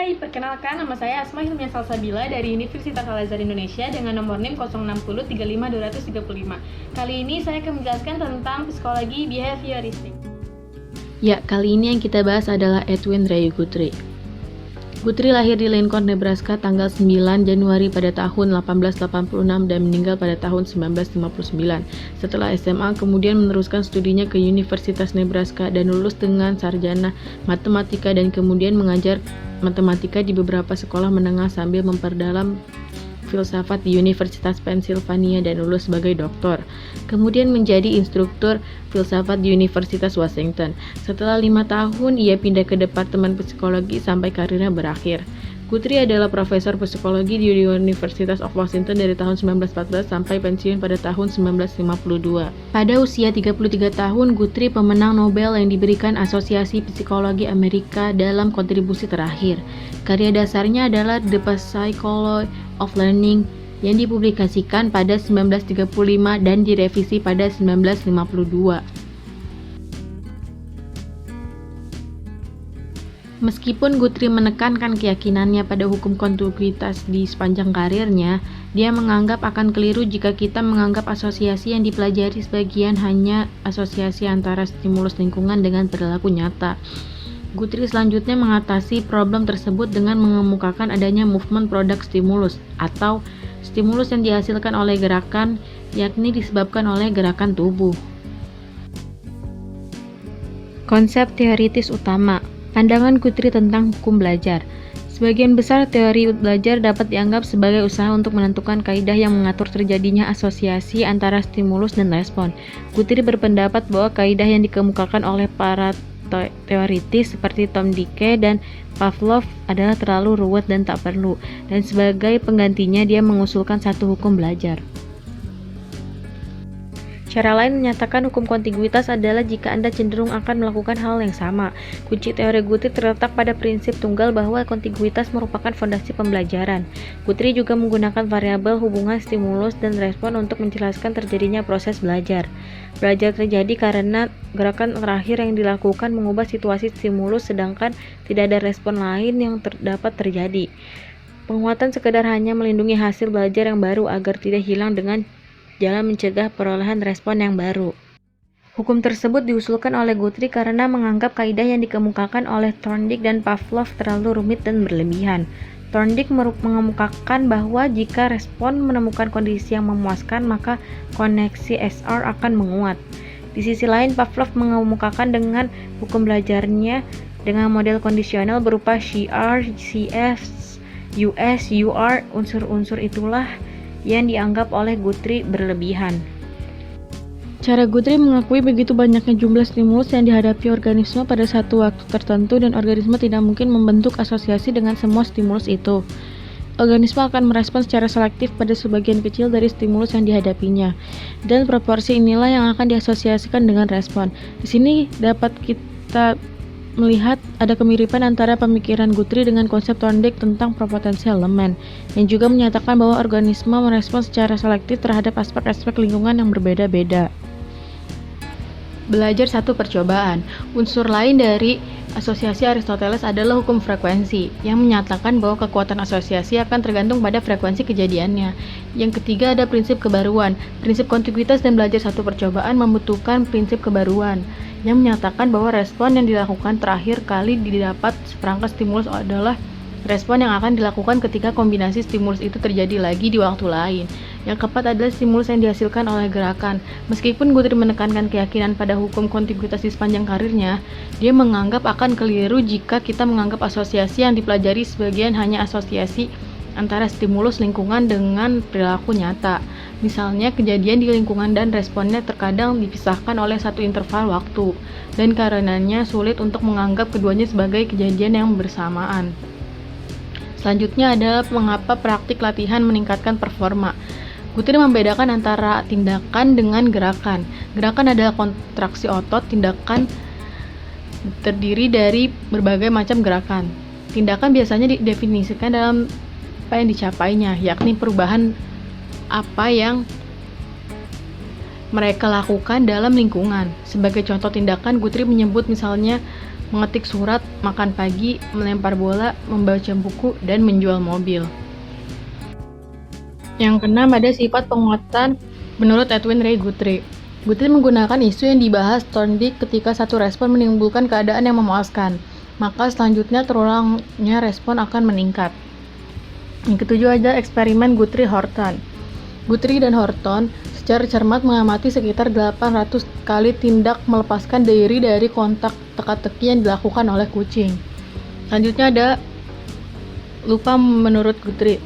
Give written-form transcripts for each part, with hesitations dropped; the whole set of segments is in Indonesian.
Hai, perkenalkan nama saya Asma Hilmiah Salsabila dari Universitas Al-Azhar Indonesia dengan nomor NIM 060 35235. Kali ini saya akan menjelaskan tentang psikologi behavioristik. Ya, kali ini yang kita bahas adalah Edwin Ray Guthrie. Guthrie lahir di Lincoln, Nebraska tanggal 9 Januari pada tahun 1886 dan meninggal pada tahun 1959. Setelah SMA, kemudian meneruskan studinya ke Universitas Nebraska dan lulus dengan sarjana matematika dan kemudian mengajar matematika di beberapa sekolah menengah sambil memperdalam filsafat di Universitas Pennsylvania dan lulus sebagai doktor. Kemudian menjadi instruktur filsafat di Universitas Washington. Setelah 5 tahun, ia pindah ke Departemen Psikologi sampai karirnya berakhir. Guthrie adalah profesor psikologi di University of Washington dari tahun 1914 sampai pensiun pada tahun 1952. Pada usia 33 tahun, Guthrie pemenang Nobel yang diberikan Asosiasi Psikologi Amerika dalam kontribusi terakhir. Karya dasarnya adalah The Psychology of Learning yang dipublikasikan pada 1935 dan direvisi pada 1952. Meskipun Guthrie menekankan keyakinannya pada hukum kontinuitas di sepanjang karirnya, dia menganggap akan keliru jika kita menganggap asosiasi yang dipelajari sebagian hanya asosiasi antara stimulus lingkungan dengan perilaku nyata. Guthrie selanjutnya mengatasi problem tersebut dengan mengemukakan adanya movement product stimulus atau stimulus yang dihasilkan oleh gerakan, yakni disebabkan oleh gerakan tubuh. Konsep teoritis utama. Pandangan Guthrie tentang hukum belajar. Sebagian besar teori belajar dapat dianggap sebagai usaha untuk menentukan kaidah yang mengatur terjadinya asosiasi antara stimulus dan respon. Guthrie berpendapat bahwa kaidah yang dikemukakan oleh para teoritis seperti Tom Dicke dan Pavlov adalah terlalu ruwet dan tak perlu, dan sebagai penggantinya dia mengusulkan satu hukum belajar. Cara lain menyatakan hukum kontiguitas adalah jika Anda cenderung akan melakukan hal yang sama. Kunci teori Guthrie terletak pada prinsip tunggal bahwa kontiguitas merupakan fondasi pembelajaran. Guthrie juga menggunakan variabel hubungan stimulus dan respon untuk menjelaskan terjadinya proses belajar. Belajar terjadi karena gerakan terakhir yang dilakukan mengubah situasi stimulus sedangkan tidak ada respon lain yang dapat terjadi. Penguatan sekedar hanya melindungi hasil belajar yang baru agar tidak hilang dengan jalan mencegah perolehan respon yang baru. Hukum tersebut diusulkan oleh Guthrie karena menganggap kaidah yang dikemukakan oleh Thorndike dan Pavlov terlalu rumit dan berlebihan. Thorndike mengemukakan bahwa jika respon menemukan kondisi yang memuaskan, maka koneksi SR akan menguat. Di sisi lain, Pavlov mengemukakan dengan hukum belajarnya dengan model kondisional berupa CR, CF, US, UR, unsur-unsur itulah yang dianggap oleh Guthrie berlebihan. Cara Guthrie mengakui begitu banyaknya jumlah stimulus yang dihadapi organisme pada satu waktu tertentu dan organisme tidak mungkin membentuk asosiasi dengan semua stimulus itu. Organisme akan merespon secara selektif pada sebagian kecil dari stimulus yang dihadapinya, dan proporsi inilah yang akan diasosiasikan dengan respon. Di sini dapat kita melihat ada kemiripan antara pemikiran Guthrie dengan konsep Thorndike tentang potensial elemen, yang juga menyatakan bahwa organisme merespons secara selektif terhadap aspek-aspek lingkungan yang berbeda-beda. Belajar satu percobaan. Unsur lain dari asosiasi Aristoteles adalah hukum frekuensi, yang menyatakan bahwa kekuatan asosiasi akan tergantung pada frekuensi kejadiannya. Yang ketiga ada prinsip kebaruan. Prinsip kontiguitas dan belajar satu percobaan membutuhkan prinsip kebaruan, yang menyatakan bahwa respon yang dilakukan terakhir kali didapat seperangkat stimulus adalah respon yang akan dilakukan ketika kombinasi stimulus itu terjadi lagi di waktu lain. Yang keempat adalah stimulus yang dihasilkan oleh gerakan. Meskipun Guthrie menekankan keyakinan pada hukum kontiguitas di sepanjang karirnya, dia menganggap akan keliru jika kita menganggap asosiasi yang dipelajari sebagian hanya asosiasi antara stimulus lingkungan dengan perilaku nyata. Misalnya, kejadian di lingkungan dan responnya terkadang dipisahkan oleh satu interval waktu, dan karenanya sulit untuk menganggap keduanya sebagai kejadian yang bersamaan. Selanjutnya adalah mengapa praktik latihan meningkatkan performa. Guthrie membedakan antara tindakan dengan gerakan. Gerakan adalah kontraksi otot, tindakan terdiri dari berbagai macam gerakan. Tindakan biasanya didefinisikan dalam apa yang dicapainya, yakni perubahan apa yang mereka lakukan dalam lingkungan. Sebagai contoh tindakan, Guthrie menyebut misalnya mengetik surat, makan pagi, melempar bola, membaca buku, dan menjual mobil. Yang keenam ada sifat penguatan menurut Edwin Ray Guthrie. Guthrie menggunakan isu yang dibahas Thorndike ketika satu respon menimbulkan keadaan yang memuaskan, maka selanjutnya terulangnya respon akan meningkat. Yang ketujuh ada eksperimen Guthrie-Horton. Guthrie dan Horton secara cermat mengamati sekitar 800 kali tindak melepaskan diri dari kontak teka-teki yang dilakukan oleh kucing. Selanjutnya ada lupa menurut Guthrie.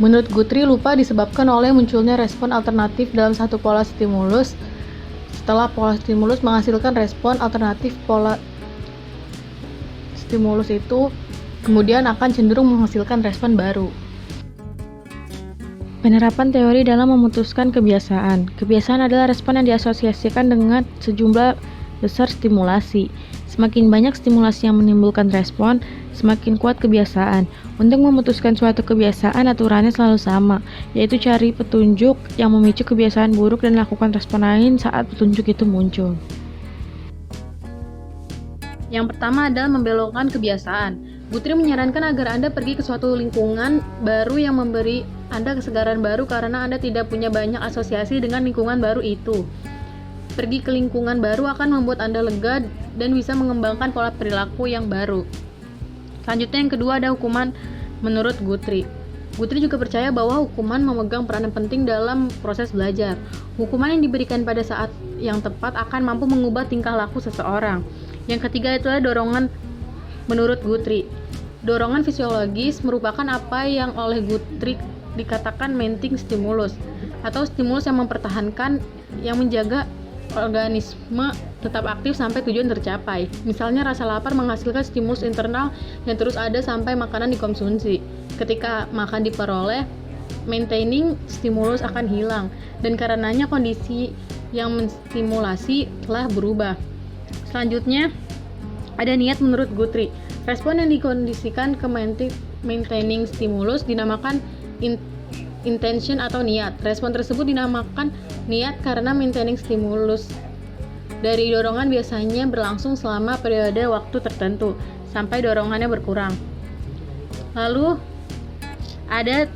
Menurut Guthrie, lupa disebabkan oleh munculnya respon alternatif dalam satu pola stimulus. Setelah pola stimulus menghasilkan respon alternatif, pola stimulus itu kemudian akan cenderung menghasilkan respon baru. Penerapan teori dalam memutuskan kebiasaan. Kebiasaan adalah respon yang diasosiasikan dengan sejumlah besar stimulasi. Semakin banyak stimulasi yang menimbulkan respon, semakin kuat kebiasaan. Untuk memutuskan suatu kebiasaan, aturannya selalu sama, yaitu cari petunjuk yang memicu kebiasaan buruk dan lakukan respon lain saat petunjuk itu muncul. Yang pertama adalah membelokkan kebiasaan. Guthrie menyarankan agar Anda pergi ke suatu lingkungan baru yang memberi Anda kesegaran baru karena Anda tidak punya banyak asosiasi dengan lingkungan baru itu. Pergi ke lingkungan baru akan membuat Anda lega dan bisa mengembangkan pola perilaku yang baru. Selanjutnya yang kedua ada hukuman menurut Guthrie. Guthrie juga percaya bahwa hukuman memegang peranan penting dalam proses belajar. Hukuman yang diberikan pada saat yang tepat akan mampu mengubah tingkah laku seseorang. Yang ketiga itulah dorongan menurut Guthrie. Dorongan fisiologis merupakan apa yang oleh Guthrie dikatakan maintaining stimulus, atau stimulus yang mempertahankan, yang menjaga organisme tetap aktif sampai tujuan tercapai. Misalnya rasa lapar menghasilkan stimulus internal yang terus ada sampai makanan dikonsumsi. Ketika makan diperoleh, maintaining stimulus akan hilang, dan karenanya kondisi yang menstimulasi telah berubah. Selanjutnya ada niat menurut Guthrie. Respon yang dikondisikan ke maintaining stimulus dinamakan intention atau niat. Respon tersebut dinamakan niat karena maintaining stimulus dari dorongan biasanya berlangsung selama periode waktu tertentu sampai dorongannya berkurang. Lalu ada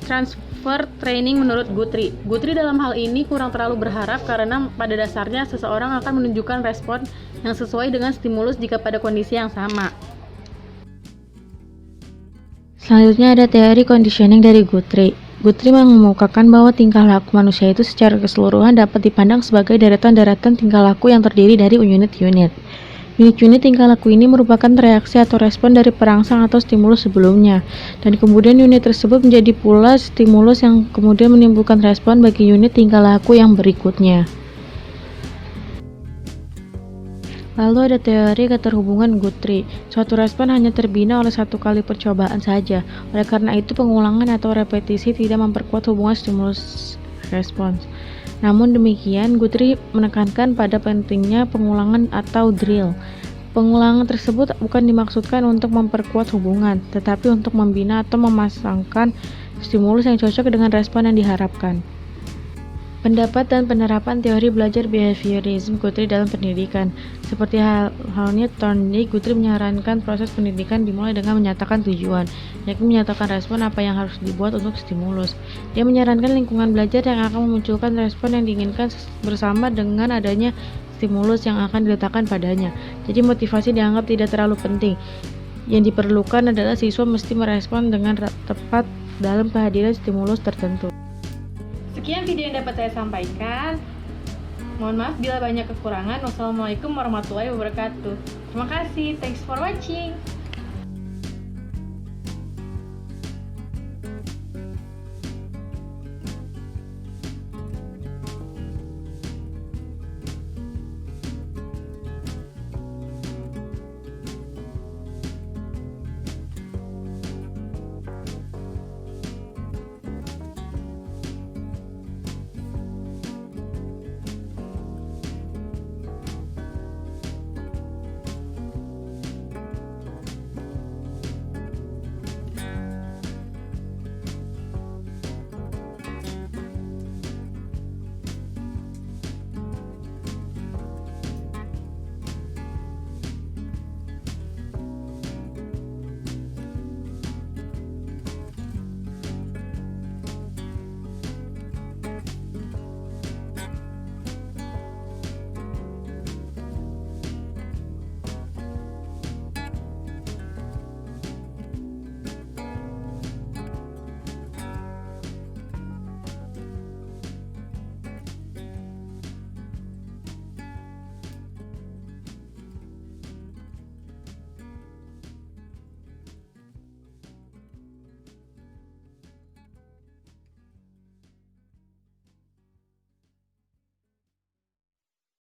transfer training menurut Guthrie. Guthrie dalam hal ini kurang terlalu berharap karena pada dasarnya seseorang akan menunjukkan respon yang sesuai dengan stimulus jika pada kondisi yang sama. Selanjutnya ada teori conditioning dari Guthrie. Guthrie mengemukakan bahwa tingkah laku manusia itu secara keseluruhan dapat dipandang sebagai deretan-deretan tingkah laku yang terdiri dari unit-unit. Unit-unit tingkah laku ini merupakan reaksi atau respon dari perangsang atau stimulus sebelumnya, dan kemudian unit tersebut menjadi pula stimulus yang kemudian menimbulkan respon bagi unit tingkah laku yang berikutnya. Lalu ada teori keterhubungan Guthrie. Suatu respon hanya terbina oleh satu kali percobaan saja. Oleh karena itu, pengulangan atau repetisi tidak memperkuat hubungan stimulus respons. Namun demikian, Guthrie menekankan pada pentingnya pengulangan atau drill. Pengulangan tersebut bukan dimaksudkan untuk memperkuat hubungan, tetapi untuk membina atau memasangkan stimulus yang cocok dengan respon yang diharapkan. Pendapat dan penerapan teori belajar behaviorism Guthrie dalam pendidikan. Seperti halnya Thorndike, Guthrie menyarankan proses pendidikan dimulai dengan menyatakan tujuan, yakni menyatakan respon apa yang harus dibuat untuk stimulus. Dia menyarankan lingkungan belajar yang akan memunculkan respon yang diinginkan bersama dengan adanya stimulus yang akan diletakkan padanya. Jadi motivasi dianggap tidak terlalu penting. Yang diperlukan adalah siswa mesti merespon dengan tepat dalam kehadiran stimulus tertentu. Sekian video yang dapat saya sampaikan. Mohon maaf bila banyak kekurangan. Wassalamualaikum warahmatullahi wabarakatuh. Terima kasih. Thanks for watching.